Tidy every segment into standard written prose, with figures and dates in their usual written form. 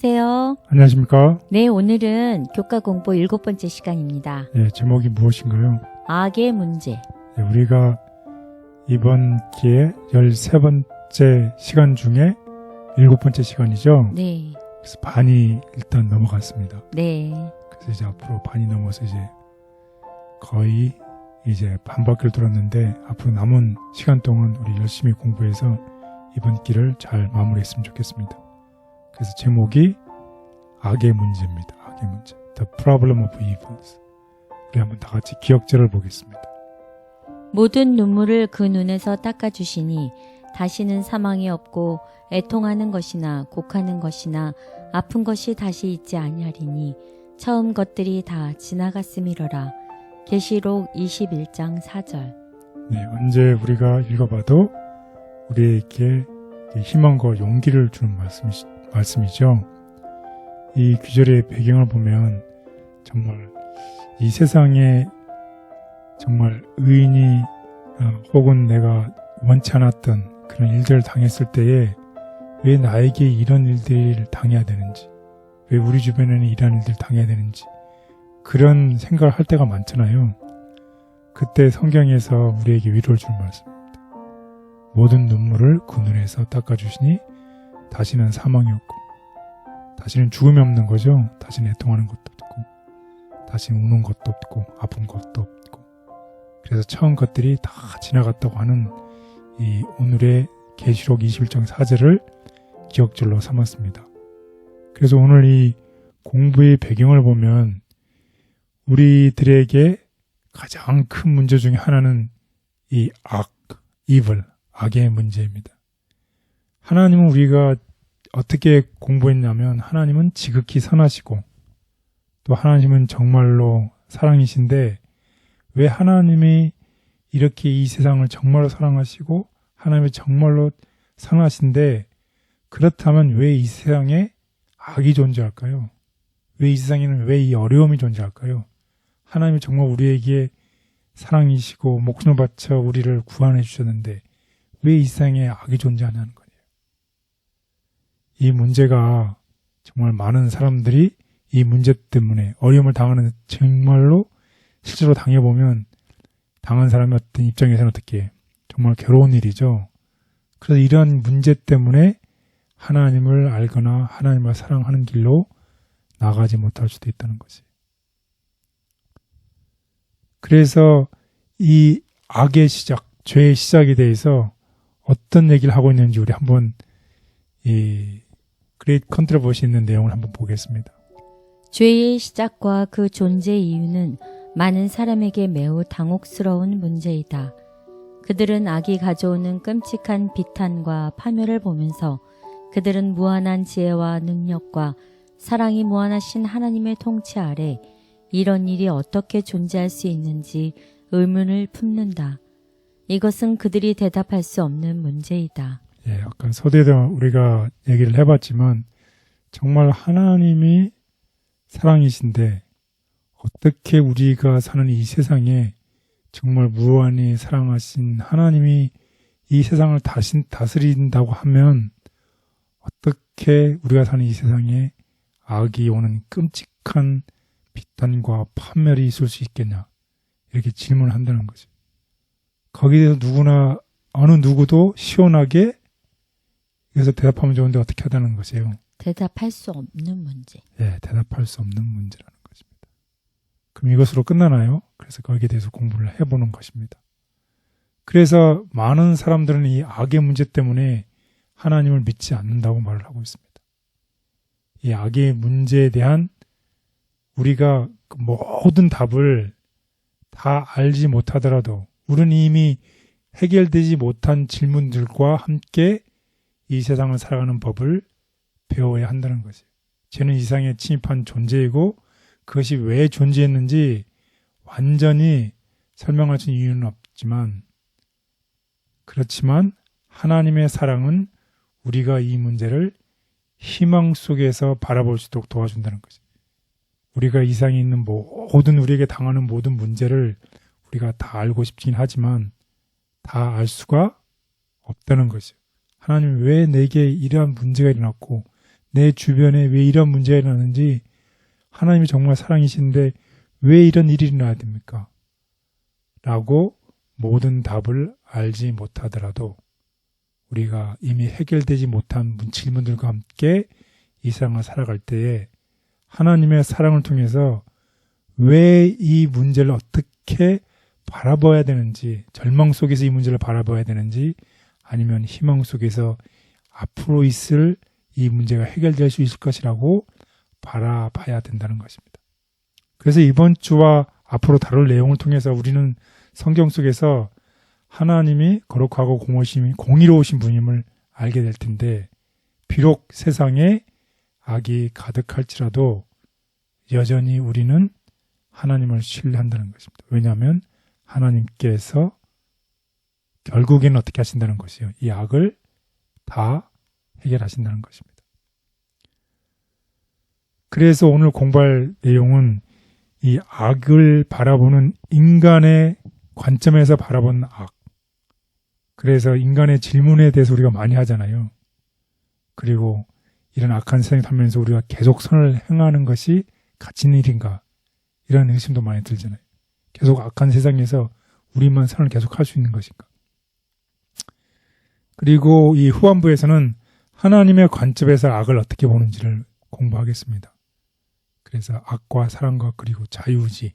안녕하세요. 안녕하십니까? 네, 오늘은 교과 공부 7번째 시간입니다. 네, 제목이 무엇인가요? 악의 문제. 네, 우리가 이번 기회 13번째 시간 중에 7번째 시간이죠? 네, 그래서 반이 일단 넘어갔습니다. 네, 그래서 이제 앞으로 반이 넘어서 이제 거의 이제 반 바퀴를 돌았는데 앞으로 남은 시간 동안 우리 열심히 공부해서 이번 기를 잘 마무리했으면 좋겠습니다. 그래서 제목이 악의 문제입니다. 악의 문제. The problem of evils. 우리 한번 다 같이 기억절을 보겠습니다. 모든 눈물을 그 눈에서 닦아주시니 다시는 사망이 없고 애통하는 것이나 곡하는 것이나 아픈 것이 다시 있지 아니하리니 처음 것들이 다 지나갔음이러라. 계시록 21장 4절. 네, 언제 우리가 읽어봐도 우리에게 희망과 용기를 주는 말씀이죠. 이 구절의 배경을 보면 정말 이 세상에 정말 의인이 혹은 내가 원치 않았던 그런 일들을 당했을 때에 왜 나에게 이런 일들을 당해야 되는지, 왜 우리 주변에는 이런 일들을 당해야 되는지 그런 생각을 할 때가 많잖아요. 그때 성경에서 우리에게 위로를 주는 말씀입니다. 모든 눈물을 그 눈에서 닦아주시니 다시는 사망이 없고 다시는 죽음이 없는 거죠. 다시는 애통하는 것도 없고 다시는 우는 것도 없고 아픈 것도 없고 그래서 처음 것들이 다 지나갔다고 하는 이 오늘의 계시록 21장 4절을 기억절로 삼았습니다. 그래서 오늘 이 공부의 배경을 보면 우리들에게 가장 큰 문제 중에 하나는 이 악, evil, 악의 문제입니다. 하나님은 우리가 어떻게 공부했냐면 하나님은 지극히 선하시고 또 하나님은 정말로 사랑이신데 왜 하나님이 이렇게 이 세상을 정말로 사랑하시고 하나님이 정말로 선하신데 그렇다면 왜 이 세상에 악이 존재할까요? 왜 이 세상에는 왜 이 어려움이 존재할까요? 하나님이 정말 우리에게 사랑이시고 목숨을 바쳐 우리를 구원해 주셨는데 왜 이 세상에 악이 존재하냐는 거예요. 이 문제가 정말 많은 사람들이 이 문제 때문에 어려움을 당하는 정말로 실제로 당해보면 당한 사람의 어떤 입장에서는 어떻게 정말 괴로운 일이죠. 그래서 이런 문제 때문에 하나님을 알거나 하나님을 사랑하는 길로 나가지 못할 수도 있다는 거지. 그래서 이 악의 시작, 죄의 시작에 대해서 어떤 얘기를 하고 있는지 우리 한번 이 그레이트 컨트로버시 있는 내용을 한번 보겠습니다. 죄의 시작과 그 존재 이유는 많은 사람에게 매우 당혹스러운 문제이다. 그들은 악이 가져오는 끔찍한 비탄과 파멸을 보면서 그들은 무한한 지혜와 능력과 사랑이 무한하신 하나님의 통치 아래 이런 일이 어떻게 존재할 수 있는지 의문을 품는다. 이것은 그들이 대답할 수 없는 문제이다. 예, 아까 서두에도 우리가 얘기를 해봤지만 정말 하나님이 사랑이신데 어떻게 우리가 사는 이 세상에 정말 무한히 사랑하신 하나님이 이 세상을 다스린다고 하면 어떻게 우리가 사는 이 세상에 악이 오는 끔찍한 비탄과 파멸이 있을 수 있겠냐 이렇게 질문을 한다는 거죠. 거기에 대해서 누구나 어느 누구도 시원하게 그래서 대답하면 좋은데 어떻게 하다는 것이에요. 대답할 수 없는 문제. 예, 대답할 수 없는 문제라는 것입니다. 그럼 이것으로 끝나나요? 그래서 거기에 대해서 공부를 해보는 것입니다. 그래서 많은 사람들은 이 악의 문제 때문에 하나님을 믿지 않는다고 말을 하고 있습니다. 이 악의 문제에 대한 우리가 모든 답을 다 알지 못하더라도 우리는 이미 해결되지 못한 질문들과 함께 이 세상을 살아가는 법을 배워야 한다는 거지. 죄는 이 세상에 침입한 존재이고 그것이 왜 존재했는지 완전히 설명할 수 있는 이유는 없지만 그렇지만 하나님의 사랑은 우리가 이 문제를 희망 속에서 바라볼 수 있도록 도와준다는 거지. 우리가 이 세상에 있는 모든 우리에게 당하는 모든 문제를 우리가 다 알고 싶긴 하지만 다 알 수가 없다는 거죠. 하나님 왜 내게 이러한 문제가 일어났고 내 주변에 왜 이런 문제가 일어나는지, 하나님이 정말 사랑이신데 왜 이런 일이 일어나야 됩니까? 라고 모든 답을 알지 못하더라도 우리가 이미 해결되지 못한 질문들과 함께 이 세상을 살아갈 때에 하나님의 사랑을 통해서 왜 이 문제를 어떻게 바라봐야 되는지, 절망 속에서 이 문제를 바라봐야 되는지, 아니면 희망 속에서 앞으로 있을 이 문제가 해결될 수 있을 것이라고 바라봐야 된다는 것입니다. 그래서 이번 주와 앞으로 다룰 내용을 통해서 우리는 성경 속에서 하나님이 거룩하고 공의로우신 분임을 알게 될 텐데, 비록 세상에 악이 가득할지라도 여전히 우리는 하나님을 신뢰한다는 것입니다. 왜냐하면 하나님께서 결국에는 어떻게 하신다는 것이요, 이 악을 다 해결하신다는 것입니다. 그래서 오늘 공부할 내용은 이 악을 바라보는 인간의 관점에서 바라보는 악. 그래서 인간의 질문에 대해서 우리가 많이 하잖아요. 그리고 이런 악한 세상에 살면서 우리가 계속 선을 행하는 것이 가치 있는 일인가, 이런 의심도 많이 들잖아요. 계속 악한 세상에서 우리만 선을 계속 할 수 있는 것인가. 그리고 이 후반부에서는 하나님의 관점에서 악을 어떻게 보는지를 공부하겠습니다. 그래서 악과 사랑과 그리고 자유의지,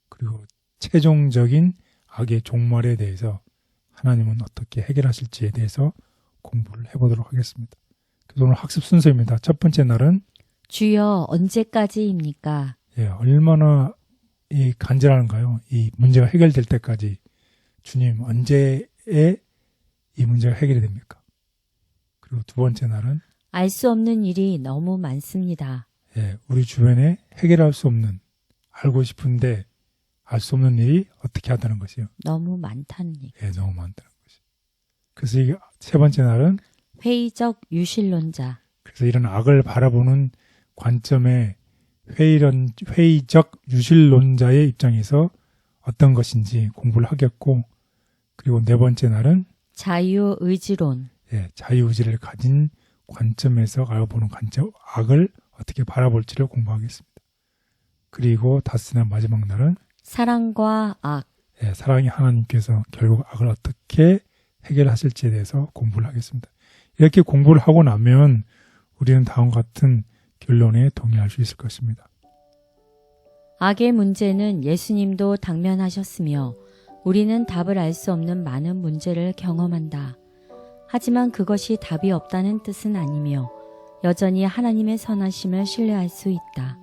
그리고 최종적인 악의 종말에 대해서 하나님은 어떻게 해결하실지에 대해서 공부를 해보도록 하겠습니다. 그래서 오늘 학습 순서입니다. 첫 번째 날은 주여 언제까지입니까? 얼마나 간절한가요? 이 문제가 해결될 때까지. 주님, 언제에 이 문제가 해결이 됩니까? 그리고 두 번째 날은 알 수 없는 일이 너무 많습니다. 우리 주변에 해결할 수 없는, 알고 싶은데 알 수 없는 일이 어떻게 하다는 것이요. 너무 많다는 얘기. 너무 많다는 것이. 그래서 이게 세 번째 날은 회의적 유실론자. 그래서 이런 악을 바라보는 관점에 회의적 유실론자의 입장에서 어떤 것인지 공부를 하겠고, 그리고 네 번째 날은 자유의지론. 자유의지를 가진 관점에서 알아보는 관점, 악을 어떻게 바라볼지를 공부하겠습니다. 그리고 다섯 날 마지막 날은 사랑과 악. 사랑이 하나님께서 결국 악을 어떻게 해결하실지에 대해서 공부를 하겠습니다. 이렇게 공부를 하고 나면 우리는 다음과 같은 결론에 동의할 수 있을 것입니다. 악의 문제는 예수님도 당면하셨으며 우리는 답을 알 수 없는 많은 문제를 경험한다. 하지만 그것이 답이 없다는 뜻은 아니며 여전히 하나님의 선하심을 신뢰할 수 있다.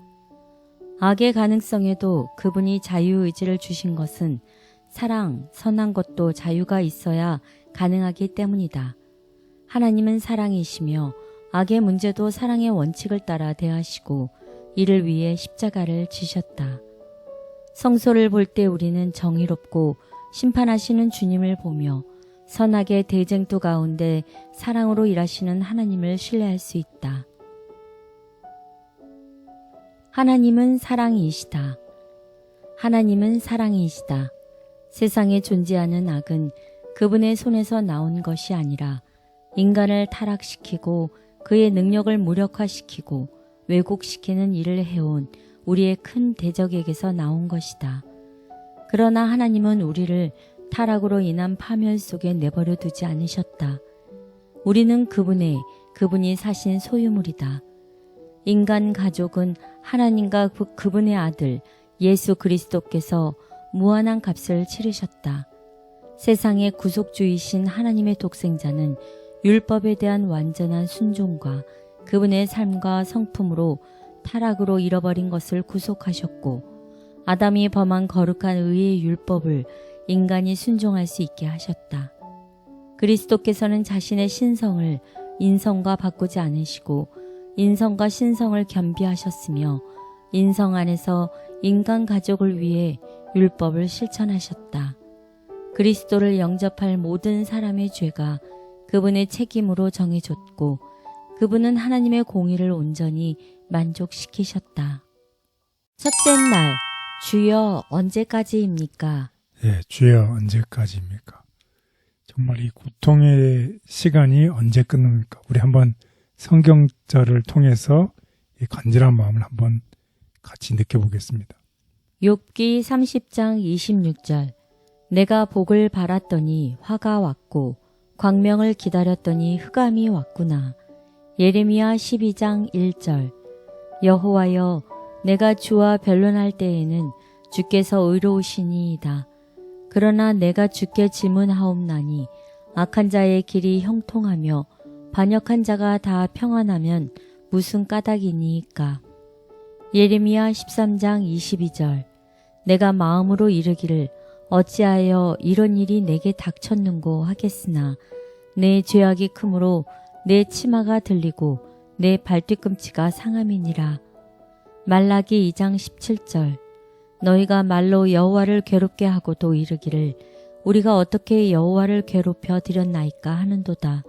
악의 가능성에도 그분이 자유의지를 주신 것은 사랑, 선한 것도 자유가 있어야 가능하기 때문이다. 하나님은 사랑이시며 악의 문제도 사랑의 원칙을 따라 대하시고 이를 위해 십자가를 지셨다. 성소를 볼 때 우리는 정의롭고 심판하시는 주님을 보며 선악의 대쟁투 가운데 사랑으로 일하시는 하나님을 신뢰할 수 있다. 하나님은 사랑이시다. 하나님은 사랑이시다. 세상에 존재하는 악은 그분의 손에서 나온 것이 아니라 인간을 타락시키고 그의 능력을 무력화시키고 왜곡시키는 일을 해온 우리의 큰 대적에게서 나온 것이다. 그러나 하나님은 우리를 타락으로 인한 파멸 속에 내버려 두지 않으셨다. 우리는 그분이 사신 소유물이다. 인간 가족은 하나님과 그분의 아들 예수 그리스도께서 무한한 값을 치르셨다. 세상의 구속주이신 하나님의 독생자는 율법에 대한 완전한 순종과 그분의 삶과 성품으로 타락으로 잃어버린 것을 구속하셨고 아담이 범한 거룩한 의의 율법을 인간이 순종할 수 있게 하셨다. 그리스도께서는 자신의 신성을 인성과 바꾸지 않으시고 인성과 신성을 겸비하셨으며 인성 안에서 인간 가족을 위해 율법을 실천하셨다. 그리스도를 영접할 모든 사람의 죄가 그분의 책임으로 정해졌고 그분은 하나님의 공의를 온전히 만족시키셨다. 첫째 날, 주여 언제까지입니까? 주여 언제까지입니까? 정말 이 고통의 시간이 언제 끝납니까? 우리 한번 성경절을 통해서 이 간절한 마음을 한번 같이 느껴보겠습니다. 욥기 30장 26절. 내가 복을 바랐더니 화가 왔고 광명을 기다렸더니 흑암이 왔구나. 예레미야 12장 1절. 여호와여, 내가 주와 변론할 때에는 주께서 의로우시니이다. 그러나 내가 주께 질문하옵나니 악한 자의 길이 형통하며 반역한 자가 다 평안하면 무슨 까닭이니이까. 예레미야 13장 22절. 내가 마음으로 이르기를 어찌하여 이런 일이 내게 닥쳤는고 하겠으나 내 죄악이 크므로 내 치마가 들리고 내 발뒤꿈치가 상함이니라. 말라기 2장 17절. 너희가 말로 여호와를 괴롭게 하고도 이르기를 우리가 어떻게 여호와를 괴롭혀 드렸나이까 하는도다.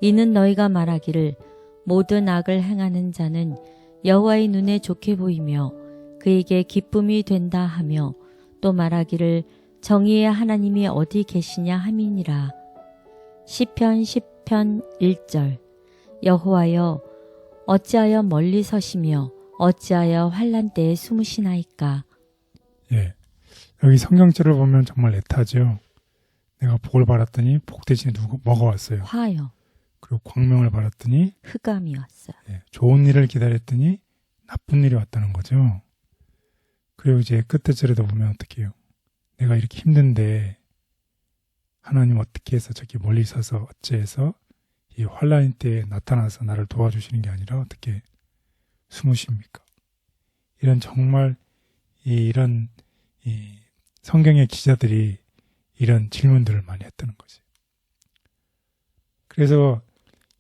이는 너희가 말하기를 모든 악을 행하는 자는 여호와의 눈에 좋게 보이며 그에게 기쁨이 된다 하며 또 말하기를 정의의 하나님이 어디 계시냐 함이니라. 시편 10편 1절. 여호와여, 어찌하여 멀리 서시며 어찌하여 환난 때에 숨으시나이까. 예, 여기 성경절을 보면 정말 애타죠. 내가 복을 받았더니 복 대신에 뭐가 왔어요? 화요. 그리고 광명을 받았더니 흑암이 왔어요. 예, 좋은 일을 기다렸더니 나쁜 일이 왔다는 거죠. 그리고 이제 끝에 절에도 보면 어떻게 해요? 내가 이렇게 힘든데 하나님 어떻게 해서 저기 멀리 서서 어찌해서 이 환난 때에 나타나서 나를 도와주시는 게 아니라 어떻게 숨으십니까? 이런 정말 이런 성경의 기자들이 이런 질문들을 많이 했다는 거지. 그래서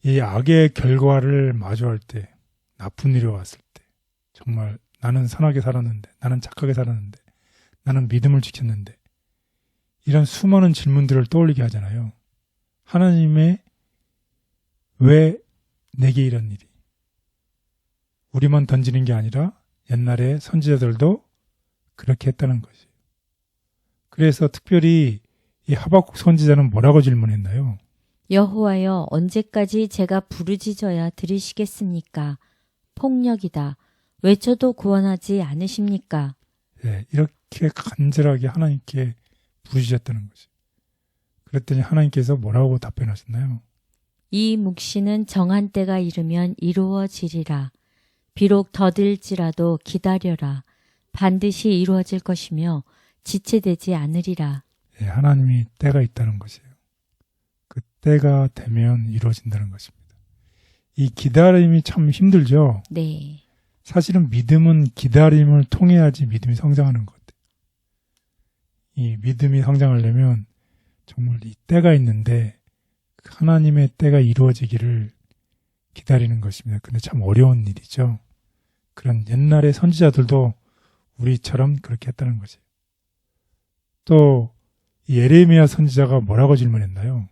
이 악의 결과를 마주할 때, 나쁜 일이 왔을 때, 정말 나는 선하게 살았는데, 나는 착하게 살았는데, 나는 믿음을 지켰는데, 이런 수많은 질문들을 떠올리게 하잖아요. 하나님의 왜 내게 이런 일이? 우리만 던지는 게 아니라 옛날에 선지자들도 그렇게 했다는 거지. 그래서 특별히 이 하박국 선지자는 뭐라고 질문했나요? 여호와여, 언제까지 제가 부르짖어야 들으시겠습니까? 폭력이다. 외쳐도 구원하지 않으십니까? 예, 이렇게 간절하게 하나님께 부르짖었다는 거지. 그랬더니 하나님께서 뭐라고 답변하셨나요? 이 묵시는 정한 때가 이르면 이루어지리라. 비록 더딜지라도 기다려라. 반드시 이루어질 것이며 지체되지 않으리라. 예, 하나님이 때가 있다는 것이에요. 그 때가 되면 이루어진다는 것입니다. 이 기다림이 참 힘들죠? 네. 사실은 믿음은 기다림을 통해야지 믿음이 성장하는 것 같아요. 이 믿음이 성장하려면 정말 이 때가 있는데 하나님의 때가 이루어지기를 기다리는 것입니다. 근데 참 어려운 일이죠. 그런 옛날의 선지자들도 우리처럼 그렇게 했다는 거지. 또 예레미야 선지자가 뭐라고 질문했나요?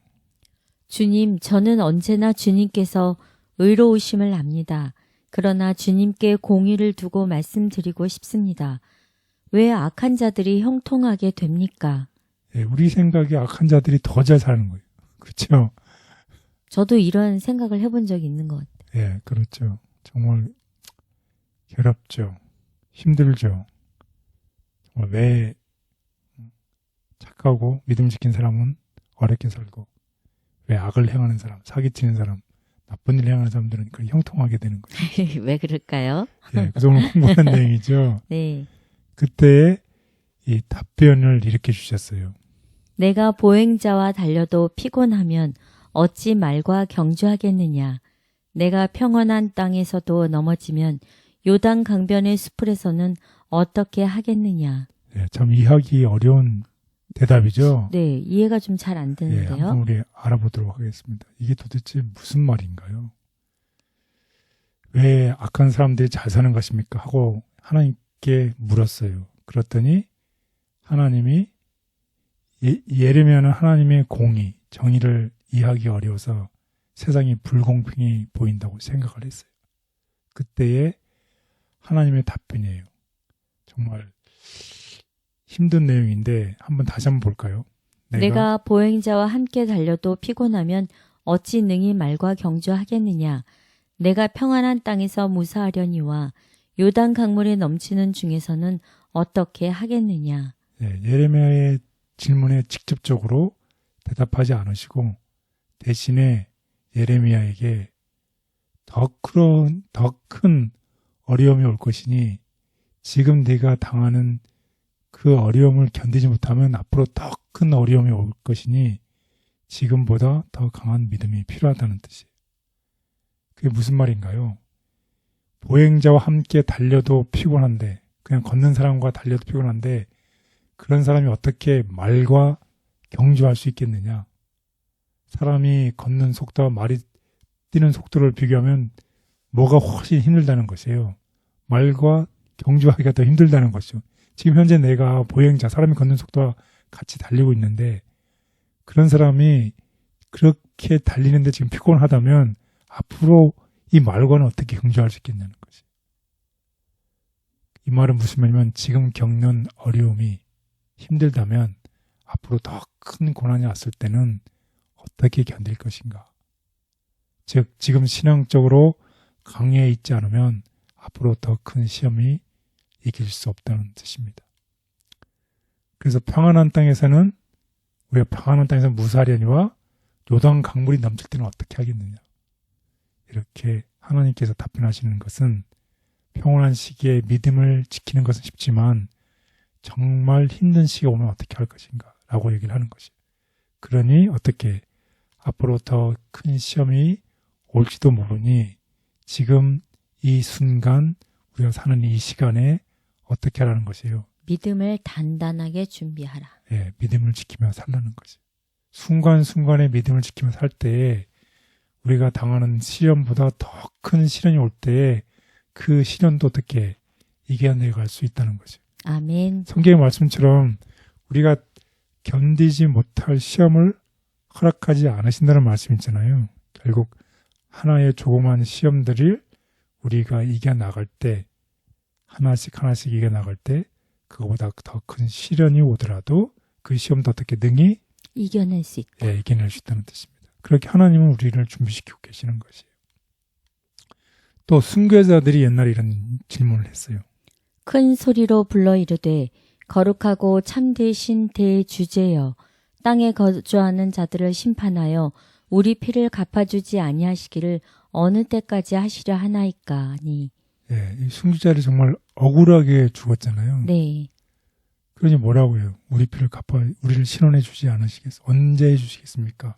주님, 저는 언제나 주님께서 의로우심을 압니다. 그러나 주님께 공의를 두고 말씀드리고 싶습니다. 왜 악한 자들이 형통하게 됩니까? 예, 우리 생각에 악한 자들이 더 잘 사는 거예요. 그렇죠? 저도 이런 생각을 해본 적이 있는 것 같아요. 예, 그렇죠. 정말 괴롭죠. 힘들죠. 정말 왜 착하고 믿음 지킨 사람은 어렵게 살고 왜 악을 행하는 사람, 사기치는 사람, 나쁜 일을 행하는 사람들은 그 형통하게 되는 거예요. 왜 그럴까요? 예, 그래서 오늘 공부한 내용이죠. 네. 그때의 이 답변을 이렇게 주셨어요. 내가 보행자와 달려도 피곤하면 어찌 말과 경주하겠느냐. 내가 평안한 땅에서도 넘어지면 요단 강변의 수풀에서는 어떻게 하겠느냐. 예, 참 이해하기 어려운 대답이죠. 네, 이해가 좀 잘 안 예, 되는데요. 한번 우리 알아보도록 하겠습니다. 이게 도대체 무슨 말인가요? 왜 악한 사람들이 잘 사는 것입니까? 하고 하나님께 물었어요. 그랬더니 하나님이 예레미야는 하나님의 공의, 정의를 이해하기 어려워서 세상이 불공평히 보인다고 생각을 했어요. 그때의 하나님의 답변이에요. 정말 힘든 내용인데 한번 다시 한번 볼까요? 내가 보행자와 함께 달려도 피곤하면 어찌 능히 말과 경주하겠느냐. 내가 평안한 땅에서 무사하려니와 요단 강물에 넘치는 중에서는 어떻게 하겠느냐. 예, 예레미야의 질문에 직접적으로 대답하지 않으시고 대신에 예레미야에게 더 큰 어려움이 올 것이니 지금 네가 당하는 그 어려움을 견디지 못하면 앞으로 더 큰 어려움이 올 것이니 지금보다 더 강한 믿음이 필요하다는 뜻이에요. 그게 무슨 말인가요? 보행자와 함께 달려도 피곤한데, 그냥 걷는 사람과 달려도 피곤한데 그런 사람이 어떻게 말과 경주할 수 있겠느냐? 사람이 걷는 속도와 말이 뛰는 속도를 비교하면 뭐가 훨씬 힘들다는 것이에요. 말과 경주하기가 더 힘들다는 것이죠. 지금 현재 내가 보행자, 사람이 걷는 속도와 같이 달리고 있는데 그런 사람이 그렇게 달리는데 지금 피곤하다면 앞으로 이 말과는 어떻게 경주할 수 있겠냐는 거지. 이 말은 무슨 말이냐면 지금 겪는 어려움이 힘들다면 앞으로 더 큰 고난이 왔을 때는 어떻게 견딜 것인가. 즉 지금 신앙적으로 강해에 있지 않으면 앞으로 더 큰 시험이 이길 수 없다는 뜻입니다. 그래서 평안한 땅에서는 우리가 평안한 땅에서 무사하려니와 요단 강물이 넘칠 때는 어떻게 하겠느냐. 이렇게 하나님께서 답변하시는 것은 평온한 시기에 믿음을 지키는 것은 쉽지만 정말 힘든 시기가 오면 어떻게 할 것인가 라고 얘기를 하는 것이에요. 그러니 어떻게 앞으로 더 큰 시험이 올지도 모르니 지금 이 순간 우리가 사는 이 시간에 어떻게 하라는 것이에요. 믿음을 단단하게 준비하라. 예, 믿음을 지키며 살라는 것이에요. 순간순간에 믿음을 지키며 살 때에 우리가 당하는 시련보다 더 큰 시련이 올 때에 그 시련도 어떻게 이겨내갈 수 있다는 것이에요. 아멘. 성경의 말씀처럼 우리가 견디지 못할 시험을 허락하지 않으신다는 말씀이 있잖아요. 결국 하나의 조그만 시험들을 우리가 이겨나갈 때 하나씩 이겨나갈 때 그거보다 더 큰 시련이 오더라도 그 시험도 어떻게 능히 이겨낼 수 있다. 예, 이겨낼 수 있다는 뜻입니다. 그렇게 하나님은 우리를 준비시키고 계시는 것이에요. 또 순교자들이 옛날에 이런 질문을 했어요. 큰 소리로 불러 이르되 거룩하고 참되신 대주제여 땅에 거주하는 자들을 심판하여 우리 피를 갚아주지 아니하시기를 어느 때까지 하시려 하나이까니. 예, 이 순교자들이 정말 억울하게 죽었잖아요. 네. 그러니 뭐라고 해요? 우리 피를 우리를 신원해 주지 않으시겠어요? 언제 해 주시겠습니까?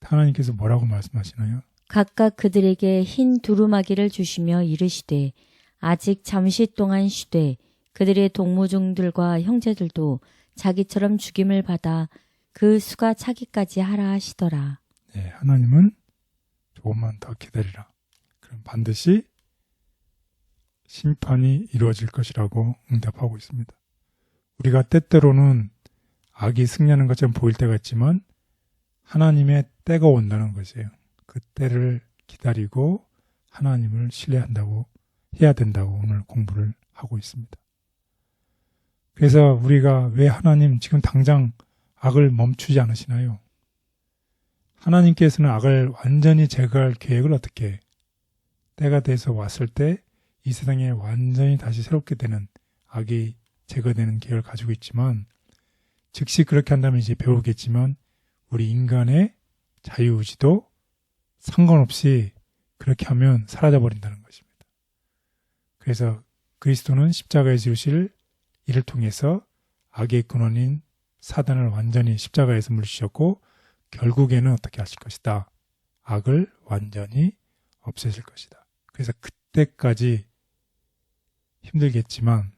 하나님께서 뭐라고 말씀하시나요? 각각 그들에게 흰 두루마기를 주시며 이르시되 아직 잠시 동안 쉬되 그들의 동무종들과 형제들도 자기처럼 죽임을 받아 그 수가 차기까지 하라 하시더라. 네, 하나님은 조금만 더 기다리라. 그럼 반드시 심판이 이루어질 것이라고 응답하고 있습니다. 우리가 때때로는 악이 승리하는 것처럼 보일 때가 있지만 하나님의 때가 온다는 것이에요. 그 때를 기다리고 하나님을 신뢰한다고 해야 된다고 오늘 공부를 하고 있습니다. 그래서 우리가 왜 하나님 지금 당장 악을 멈추지 않으시나요? 하나님께서는 악을 완전히 제거할 계획을 어떻게 해? 때가 돼서 왔을 때 이 세상에 완전히 다시 새롭게 되는 악이 제거되는 계획을 가지고 있지만 즉시 그렇게 한다면 이제 배우겠지만 우리 인간의 자유의지도 상관없이 그렇게 하면 사라져버린다는 것입니다. 그래서 그리스도는 십자가에 지으실 이를 통해서 악의 근원인 사단을 완전히 십자가에서 물리셨고 결국에는 어떻게 하실 것이다. 악을 완전히 없애실 것이다. 그래서 그때까지 힘들겠지만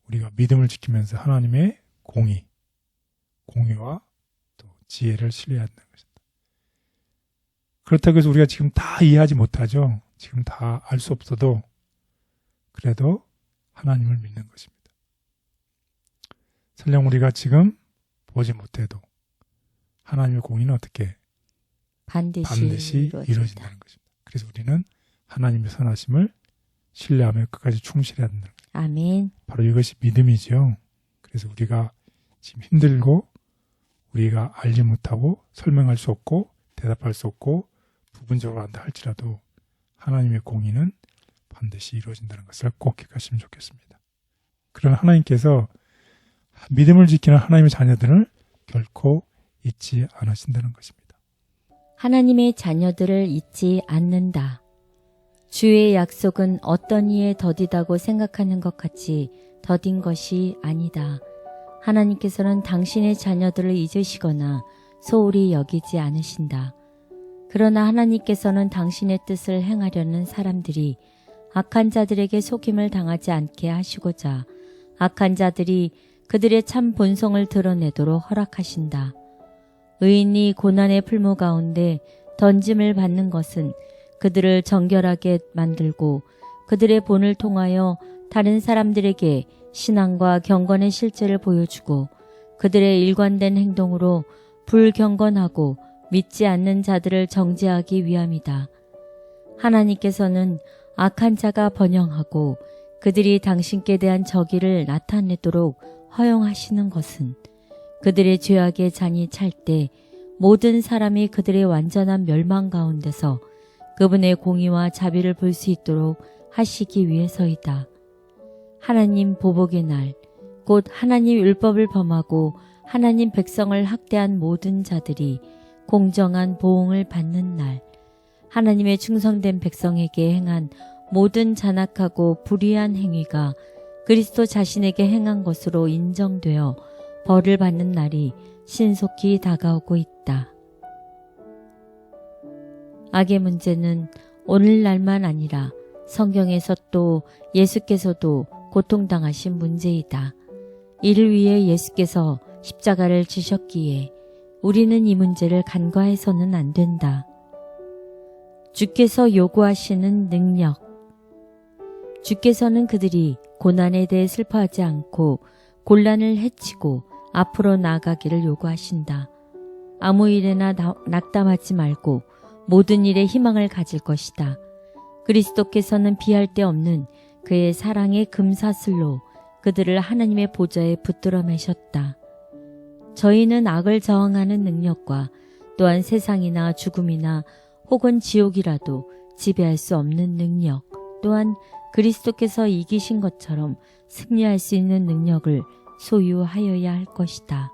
우리가 믿음을 지키면서 하나님의 공의와 또 지혜를 신뢰해야 한다는 것입니다. 그렇다고 해서 우리가 지금 다 이해하지 못하죠. 지금 다 알 수 없어도 그래도 하나님을 믿는 것입니다. 설령 우리가 지금 보지 못해도 하나님의 공의는 어떻게 반드시 이루어진다는 것입니다. 그래서 우리는 하나님의 선하심을 신뢰하며 끝까지 충실해야 된다는 것입니다. 아멘. 바로 이것이 믿음이죠. 그래서 우리가 지금 힘들고 우리가 알지 못하고 설명할 수 없고 대답할 수 없고 부분적으로 한다 할지라도 하나님의 공의는 반드시 이루어진다는 것을 꼭 기억하시면 좋겠습니다. 그런 하나님께서 믿음을 지키는 하나님의 자녀들을 결코 잊지 않으신다는 것입니다. 하나님의 자녀들을 잊지 않는다. 주의 약속은 어떤 이에 더디다고 생각하는 것 같이 더딘 것이 아니다. 하나님께서는 당신의 자녀들을 잊으시거나 소홀히 여기지 않으신다. 그러나 하나님께서는 당신의 뜻을 행하려는 사람들이 악한 자들에게 속임을 당하지 않게 하시고자 악한 자들이 그들의 참 본성을 드러내도록 허락하신다. 의인이 고난의 풀무 가운데 던짐을 받는 것은 그들을 정결하게 만들고 그들의 본을 통하여 다른 사람들에게 신앙과 경건의 실제를 보여주고 그들의 일관된 행동으로 불경건하고 믿지 않는 자들을 정죄하기 위함이다. 하나님께서는 악한 자가 번영하고 그들이 당신께 대한 적의를 나타내도록 허용하시는 것은 그들의 죄악의 잔이 찰 때 모든 사람이 그들의 완전한 멸망 가운데서 그분의 공의와 자비를 볼 수 있도록 하시기 위해서이다. 하나님 보복의 날, 곧 하나님 율법을 범하고 하나님 백성을 학대한 모든 자들이 공정한 보응을 받는 날, 하나님의 충성된 백성에게 행한 모든 잔악하고 불의한 행위가 그리스도 자신에게 행한 것으로 인정되어 벌을 받는 날이 신속히 다가오고 있다. 악의 문제는 오늘날만 아니라 성경에서 또 예수께서도 고통당하신 문제이다. 이를 위해 예수께서 십자가를 지셨기에 우리는 이 문제를 간과해서는 안 된다. 주께서 요구하시는 능력. 주께서는 그들이 고난에 대해 슬퍼하지 않고 곤란을 해치고 앞으로 나아가기를 요구하신다. 아무 일에나 낙담하지 말고 모든 일에 희망을 가질 것이다. 그리스도께서는 비할 데 없는 그의 사랑의 금사슬로 그들을 하나님의 보좌에 붙들어 매셨다. 저희는 악을 저항하는 능력과 또한 세상이나 죽음이나 혹은 지옥이라도 지배할 수 없는 능력, 또한 그리스도께서 이기신 것처럼 승리할 수 있는 능력을 소유하여야 할 것이다.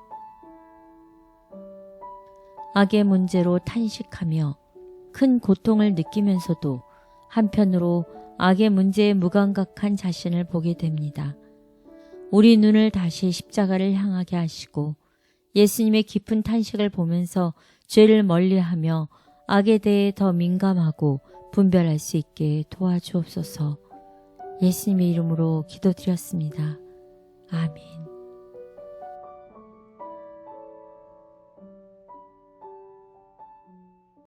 악의 문제로 탄식하며 큰 고통을 느끼면서도 한편으로 악의 문제에 무감각한 자신을 보게 됩니다. 우리 눈을 다시 십자가를 향하게 하시고 예수님의 깊은 탄식을 보면서 죄를 멀리하며 악에 대해 더 민감하고 분별할 수 있게 도와주옵소서. 예수님의 이름으로 기도드렸습니다. 아멘.